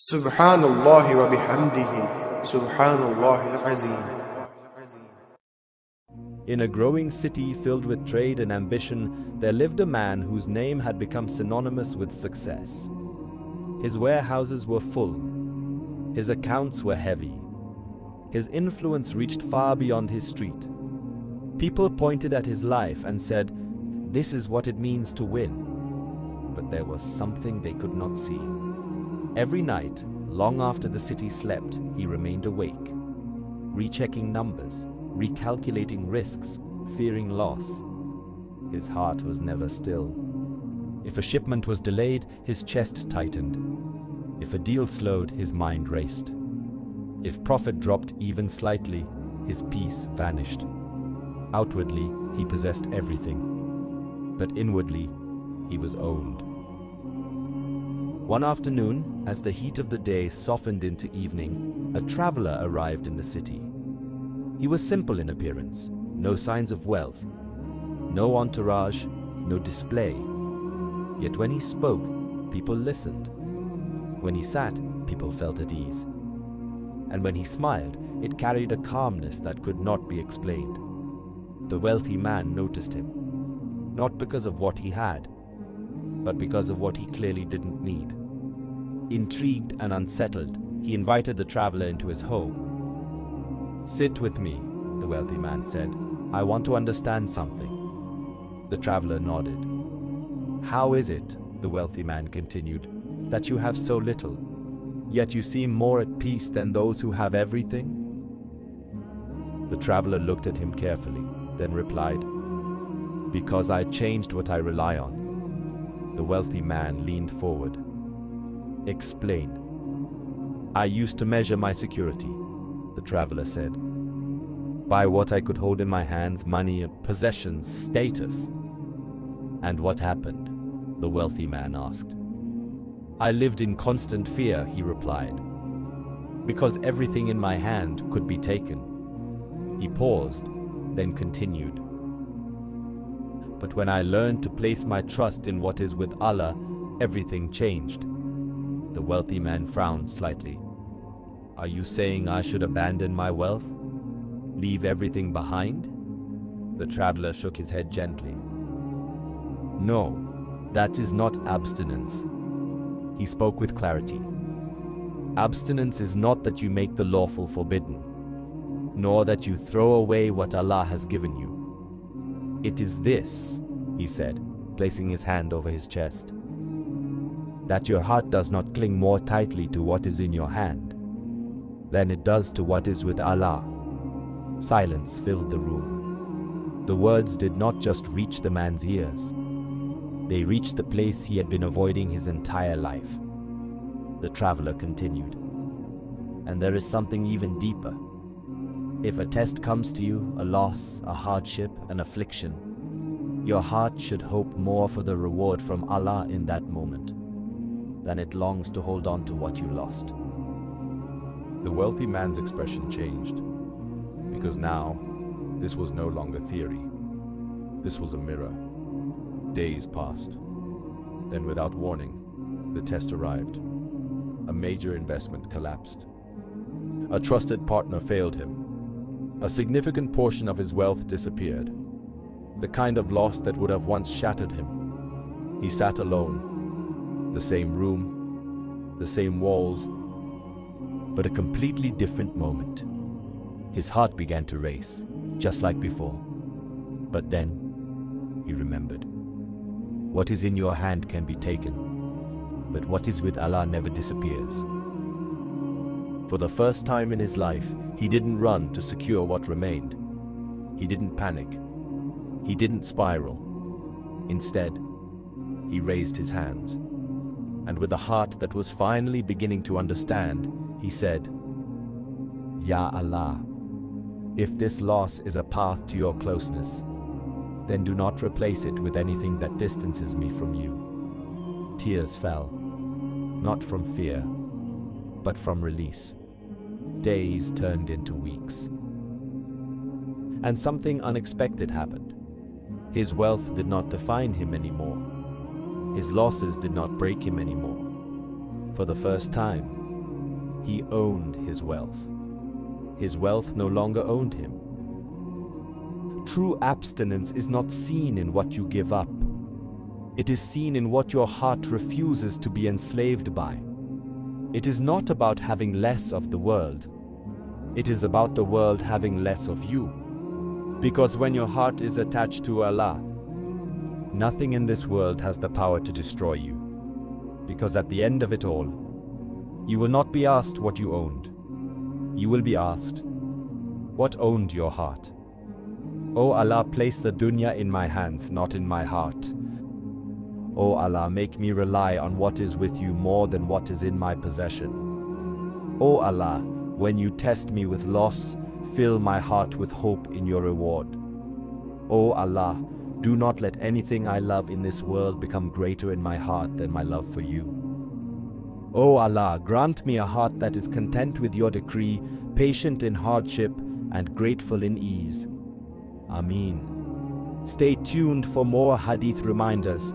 Subhanallah wa bihamdihi, Subhanallah al-Azim. In a growing city filled with trade and ambition, there lived a man whose name had become synonymous with success. His warehouses were full. His accounts were heavy. His influence reached far beyond his street. People pointed at his life and said, "This is what it means to win." But there was something they could not see. Every night, long after the city slept, he remained awake, rechecking numbers, recalculating risks, fearing loss. His heart was never still. If a shipment was delayed, his chest tightened. If a deal slowed, his mind raced. If profit dropped even slightly, his peace vanished. Outwardly, he possessed everything, but inwardly, he was old. One afternoon, as the heat of the day softened into evening, a traveler arrived in the city. He was simple in appearance, no signs of wealth, no entourage, no display. Yet when he spoke, people listened. When he sat, people felt at ease. And when he smiled, it carried a calmness that could not be explained. The wealthy man noticed him, not because of what he had, but because of what he clearly didn't need. Intrigued and unsettled, he invited the traveler into his home. "Sit with me," the wealthy man said. "I want to understand something." The traveler nodded. "How is it," the wealthy man continued, "that you have so little, yet you seem more at peace than those who have everything?" The traveler looked at him carefully, then replied, "Because I changed what I rely on." The wealthy man leaned forward. "Explain." "I used to measure my security," the traveler said, "by what I could hold in my hands, money, possessions, status." "And what happened?" the wealthy man asked. "I lived in constant fear," he replied, "because everything in my hand could be taken." He paused, then continued. "But when I learned to place my trust in what is with Allah, everything changed." The wealthy man frowned slightly. "Are you saying I should abandon my wealth? Leave everything behind?" The traveler shook his head gently. "No, that is not abstinence." He spoke with clarity. "Abstinence is not that you make the lawful forbidden, nor that you throw away what Allah has given you. It is this," he said, placing his hand over his chest, "that your heart does not cling more tightly to what is in your hand than it does to what is with Allah." Silence filled the room. The words did not just reach the man's ears. They reached the place he had been avoiding his entire life. The traveler continued, "And there is something even deeper. If a test comes to you, a loss, a hardship, an affliction, your heart should hope more for the reward from Allah in that moment than it longs to hold on to what you lost." The wealthy man's expression changed, because now this was no longer theory. This was a mirror. Days passed. Then, without warning, the test arrived. A major investment collapsed. A trusted partner failed him. A significant portion of his wealth disappeared. The kind of loss that would have once shattered him. He sat alone. The same room, the same walls, but a completely different moment. His heart began to race, just like before. But then, he remembered. What is in your hand can be taken, but what is with Allah never disappears. For the first time in his life, he didn't run to secure what remained. He didn't panic. He didn't spiral. Instead, he raised his hands. And with a heart that was finally beginning to understand, he said, "Ya Allah, if this loss is a path to your closeness, then do not replace it with anything that distances me from you." Tears fell, not from fear, but from release. Days turned into weeks. And something unexpected happened. His wealth did not define him anymore. His losses did not break him anymore. For the first time, he owned his wealth. His wealth no longer owned him. True abstinence is not seen in what you give up. It is seen in what your heart refuses to be enslaved by. It is not about having less of the world. It is about the world having less of you. Because when your heart is attached to Allah, nothing in this world has the power to destroy you. Because at the end of it all, you will not be asked what you owned. You will be asked, what owned your heart? O Allah, place the dunya in my hands, not in my heart. O Allah, make me rely on what is with you more than what is in my possession. O Allah, when you test me with loss, fill my heart with hope in your reward. O Allah, do not let anything I love in this world become greater in my heart than my love for you. O Allah, grant me a heart that is content with your decree, patient in hardship, and grateful in ease. Ameen. Stay tuned for more Hadith reminders.